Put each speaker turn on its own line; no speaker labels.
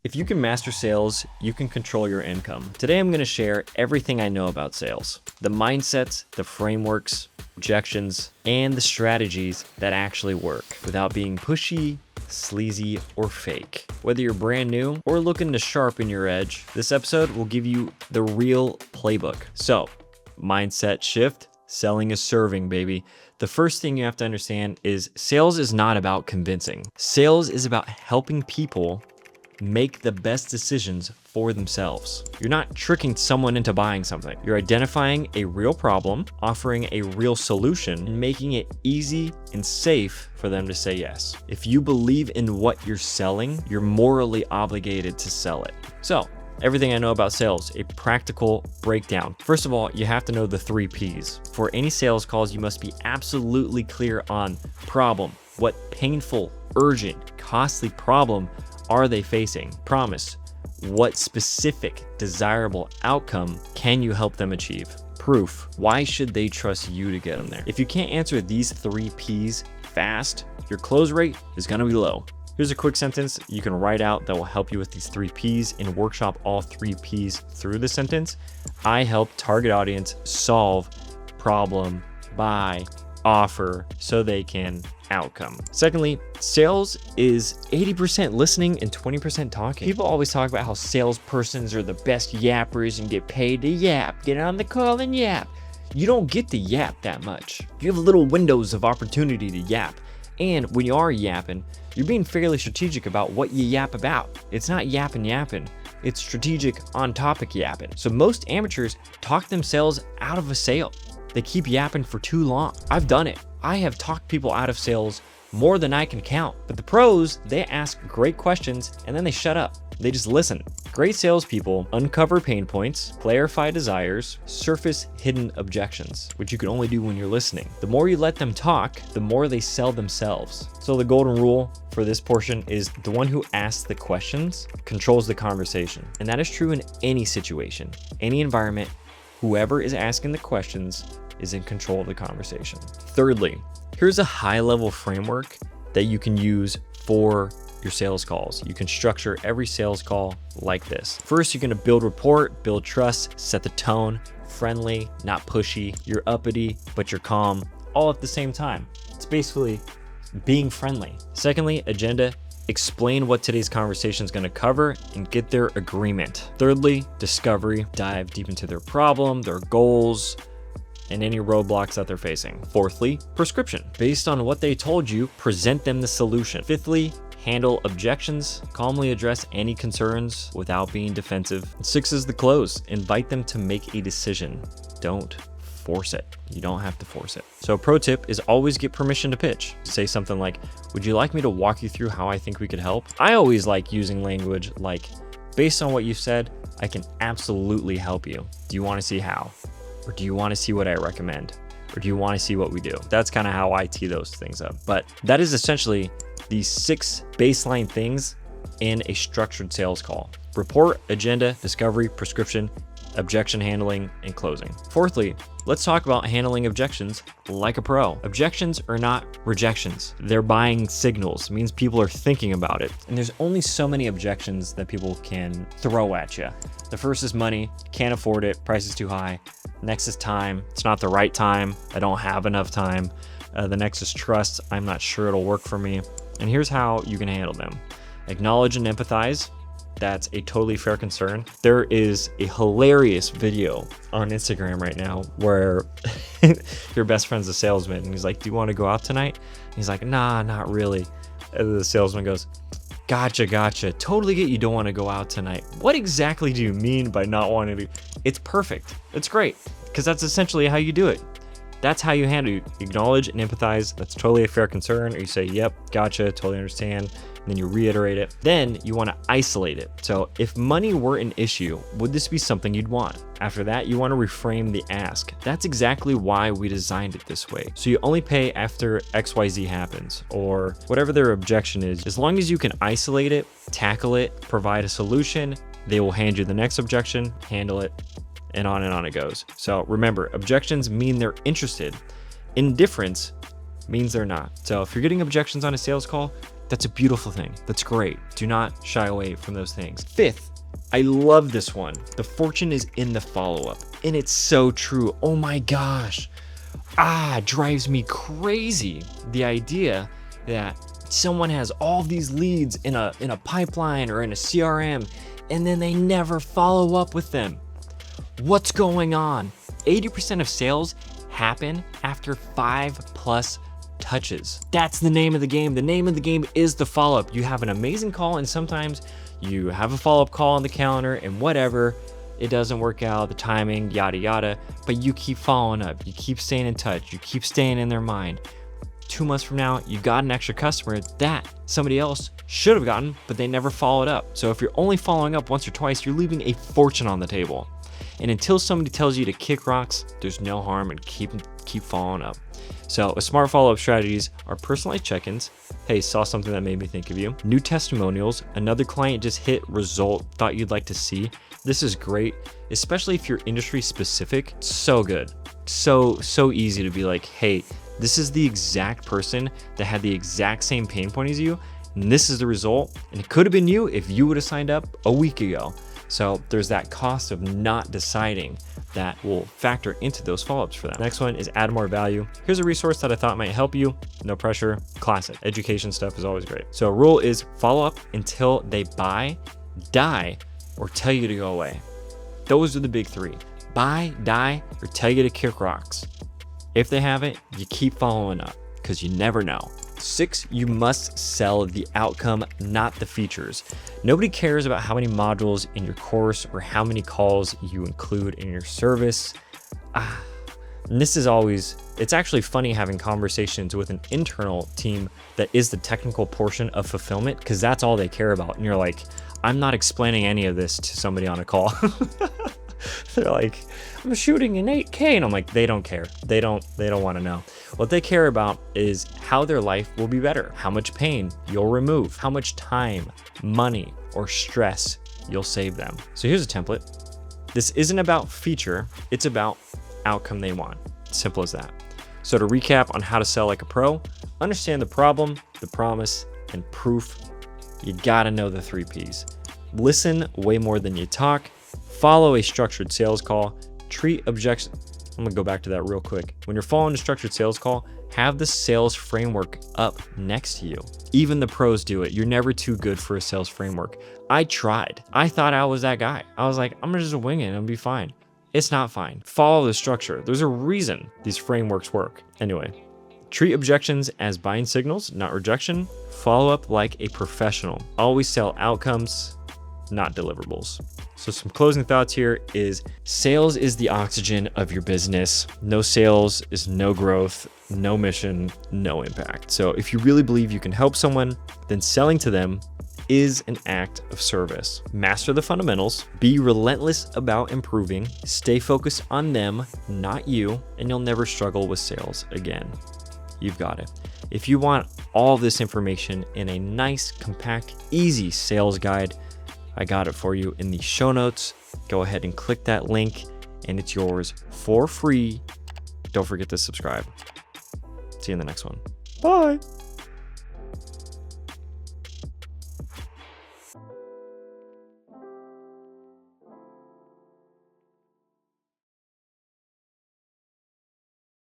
If you can master sales, you can control your income. Today, I'm going to share everything I know about sales, the mindsets, the frameworks, objections, and the strategies that actually work without being pushy, sleazy, or fake. Whether you're brand new or looking to sharpen your edge, this episode will give you the real playbook. So, mindset shift, selling is serving, baby. The first thing you have to understand is sales is not about convincing. Sales is about helping people make the best decisions for themselves. You're not tricking someone into buying something. You're identifying a real problem, offering a real solution, and making it easy and safe for them to say yes. If you believe in what you're selling, you're morally obligated to sell it. So, everything I know about sales, a practical breakdown. First of all, you have to know the 3 Ps. For any sales calls, you must be absolutely clear on problem. What painful, urgent, costly problem are they facing? Promise. What specific, desirable outcome can you help them achieve? Proof. Why should they trust you to get them there? If you can't answer these 3 Ps fast, your close rate is going to be low. Here's a quick sentence you can write out that will help you with these 3 Ps and workshop all 3 Ps through the sentence. I help target audience solve problem, buy, offer so they can outcome. Secondly, sales is 80% listening and 20% talking. People always talk about how salespersons are the best yappers and get paid to yap. Get on the call and yap. You don't get to yap that much. You have little windows of opportunity to yap. And when you are yapping, you're being fairly strategic about what you yap about. It's not yapping. It's strategic on topic yapping. So most amateurs talk themselves out of a sale. They keep yapping for too long. I've done it. I have talked people out of sales more than I can count. But the pros, they ask great questions and then they shut up. They just listen. Great salespeople uncover pain points, clarify desires, surface hidden objections, which you can only do when you're listening. The more you let them talk, the more they sell themselves. So the golden rule for this portion is the one who asks the questions controls the conversation. And that is true in any situation, any environment. Whoever is asking the questions is in control of the conversation. Thirdly, here's a high-level framework that you can use for your sales calls. You can structure every sales call like this. First, you're gonna build rapport, build trust, set the tone, friendly, not pushy. You're uppity, but you're calm, all at the same time. It's basically being friendly. Secondly, agenda. Explain what today's conversation is going to cover and get their agreement. Thirdly, discovery. Dive deep into their problem, their goals, and any roadblocks that they're facing. Fourthly, prescription. Based on what they told you, present them the solution. Fifthly, handle objections. Calmly address any concerns without being defensive. 6 is the close. Invite them to make a decision. Don't force it. You don't have to force it. So pro tip is always get permission to pitch. Say something like, would you like me to walk you through how I think we could help? I always like using language like, based on what you said, I can absolutely help you. Do you want to see how? Or do you want to see what I recommend? Or do you want to see what we do? That's kind of how I tee those things up. But that is essentially the 6 baseline things in a structured sales call. Report, agenda, discovery, prescription, objection handling, and closing. Fourthly, let's talk about handling objections like a pro. Objections are not rejections. They're buying signals. It means people are thinking about it. And there's only so many objections that people can throw at you. The first is money, can't afford it, price is too high. Next is time, it's not the right time, I don't have enough time. The next is trust, I'm not sure it'll work for me. And here's how you can handle them. Acknowledge and empathize. That's a totally fair concern. There is a hilarious video on Instagram right now where your best friend's a salesman and he's like, do you want to go out tonight? And he's like, nah, not really. And the salesman goes, gotcha. Totally get you don't want to go out tonight. What exactly do you mean by not wanting to? It's perfect. It's great because that's essentially how you do it. That's how you handle it. You acknowledge and empathize. That's totally a fair concern. Or you say, yep, gotcha, totally understand. And then you reiterate it. Then you want to isolate it. So if money were an issue, would this be something you'd want? After that, you want to reframe the ask. That's exactly why we designed it this way. So you only pay after XYZ happens, or whatever their objection is. As long as you can isolate it, tackle it, provide a solution, they will hand you the next objection, handle it, and on it goes. So remember, objections mean they're interested. Indifference means they're not. So if you're getting objections on a sales call, That's a beautiful thing. That's great. Do not shy away from those things. Fifth, I love this one. The fortune is in the follow-up. And it's so true. Oh my gosh. Drives me crazy. The idea that someone has all these leads in a pipeline or in a CRM, and then they never follow up with them. What's going on? 80% of sales happen after 5+ touches. That's the name of the game. The name of the game is the follow-up. You have an amazing call, and sometimes you have a follow-up call on the calendar, and whatever, it doesn't work out, the timing, yada yada, but you keep following up, you keep staying in touch, you keep staying in their mind. 2 months from now, you got an extra customer that somebody else should have gotten, but they never followed up. So if you're only following up once or twice, you're leaving a fortune on the table. And until somebody tells you to kick rocks, there's no harm in keep following up. So smart follow-up strategies are personalized check-ins. Hey, saw something that made me think of you. New testimonials. Another client just hit result, thought you'd like to see. This is great, especially if you're industry specific. So good. So easy to be like, hey, this is the exact person that had the exact same pain point as you, and this is the result. And it could have been you if you would have signed up a week ago. So there's that cost of not deciding that will factor into those follow-ups for them. Next one is add more value. Here's a resource that I thought might help you. No pressure, classic. Education stuff is always great. So a rule is follow up until they buy, die, or tell you to go away. Those are the big three. Buy, die, or tell you to kick rocks. If they haven't, you keep following up because you never know. 6, you must sell the outcome, not the features. Nobody cares about how many modules in your course or how many calls you include in your service. And this is always, it's actually funny having conversations with an internal team that is the technical portion of fulfillment, because that's all they care about. And you're like, I'm not explaining any of this to somebody on a call. They're like, I'm shooting in 8K. And I'm like, they don't care. They don't want to know. What they care about is how their life will be better, how much pain you'll remove, how much time, money, or stress you'll save them. So here's a template. This isn't about feature, it's about outcome they want. Simple as that. So to recap on how to sell like a pro, understand the problem, the promise, and proof. You gotta know the 3 Ps. Listen way more than you talk. Follow a structured sales call. Treat objections. I'm gonna go back to that real quick. When you're following a structured sales call, have the sales framework up next to you. Even the pros do it. You're never too good for a sales framework. I tried. I thought I was that guy. I was like, I'm just wing it and I'll be fine. It's not fine. Follow the structure. There's a reason these frameworks work. Anyway, treat objections as buying signals, not rejection. Follow up like a professional. Always sell outcomes, not deliverables. So some closing thoughts here is sales is the oxygen of your business. No sales is no growth, no mission, no impact. So if you really believe you can help someone, then selling to them is an act of service. Master the fundamentals, be relentless about improving, stay focused on them, not you, and you'll never struggle with sales again. You've got it. If you want all this information in a nice, compact, easy sales guide, I got it for you in the show notes. Go ahead and click that link and it's yours for free. Don't forget to subscribe. See you in the next one. Bye.